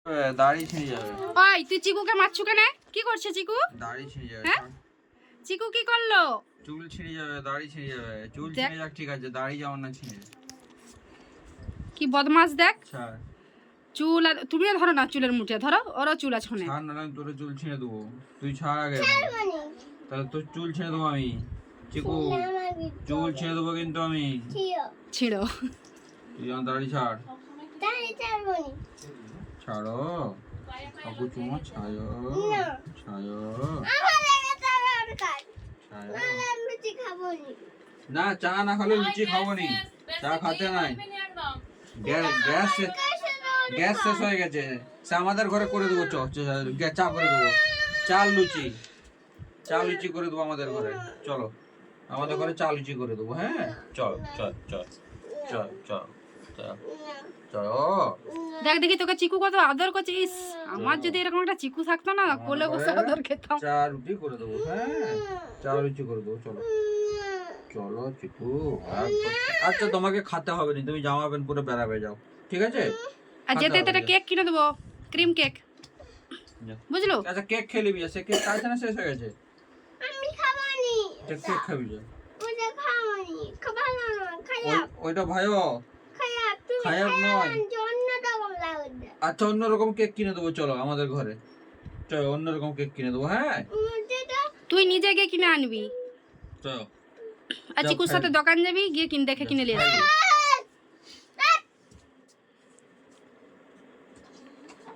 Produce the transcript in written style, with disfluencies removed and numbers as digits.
দাড়ি ছিঁড়ে যাবে। ওই তুই চিকুকে মারছু কেন? কি করছে চিকু? দাড়ি ছিঁড়ে যাবে। হ্যাঁ? চিকু কি করলো? চুল ছিঁড়ে যাবে, দাড়ি ছিঁড়ে যাবে। চুল দেখ। ছিঁড়ে যাক ঠিক আছে, দাড়ি যেমন না ছিঁড়ে। কি বদমাস দেখ। ছাড় চুল তুমিও ধরো না, চুলের মুঠে ধরো, ওরও চুল আছে অনেক। ছাড়, না তোর চুল ছিঁড়ে দেবো। তুই ছাড় আগে, তাহলে তোর চুল ছিঁড়ে দেবো আমি। চিকু চুল ছিঁড়ে দেবো কিন্তু আমি। ছিড়ো। তুই আমার দাড়ি ছাড়। ছাড়ো কাকু, চুমো ছাড়ো ছাড়ো। না চা না খেলে লুচি খাবো নি, চা খাতে নাই। গ্যাস শেষ হয়ে গেছে, সে আমাদের ঘরে করে দেবো। চা করে দেবো, চাল লুচি করে দেবো আমাদের ঘরে। চলো আমাদের ঘরে চা লুচি করে দেবো। হ্যাঁ চল চল চল চল চল চল চলো। দেখ দেখি তোকে চিকু কত আদর করছে। ইস, আমার যদি এরকম একটা চিকু থাকতো না, কোলে বসে আদর খেতাম। চা রুটি করে দেবো। হ্যাঁ চা লুচি করে দেবো। চলো চলো চিকু। আচ্ছা তোমাকে খাতে হবে না, তুমি জামা প্যান্ট পরে বেড়াবে যাও, ঠিক আছে? আর যেতে যেতে একটা কেক কিনে দেবো, ক্রিম কেক, বুঝলো? আচ্ছা কেক খেয়ে নিবি, সে কেক খাইছে না, শেষ হয়ে গেছে। আমি খাবানি। কেক খাবি যা। ওটা খাবানি, খাবানো না, খারাপ। ওইটা ভাইও খারাপ, তুমি খারাপ নয়। জন্য দাও লাগবে। আচ্ছা অন্যরকম কেক কিনে দেবো, চলো আমাদের ঘরে চলো, অন্যরকম কেক কিনে দেবো। হ্যাঁ তুই নিজে গিয়ে কিনে আনবি, চলো। আর চিকুর সাথে দোকান যাবি, গিয়ে দেখে কিনে নিয়ে আসবি।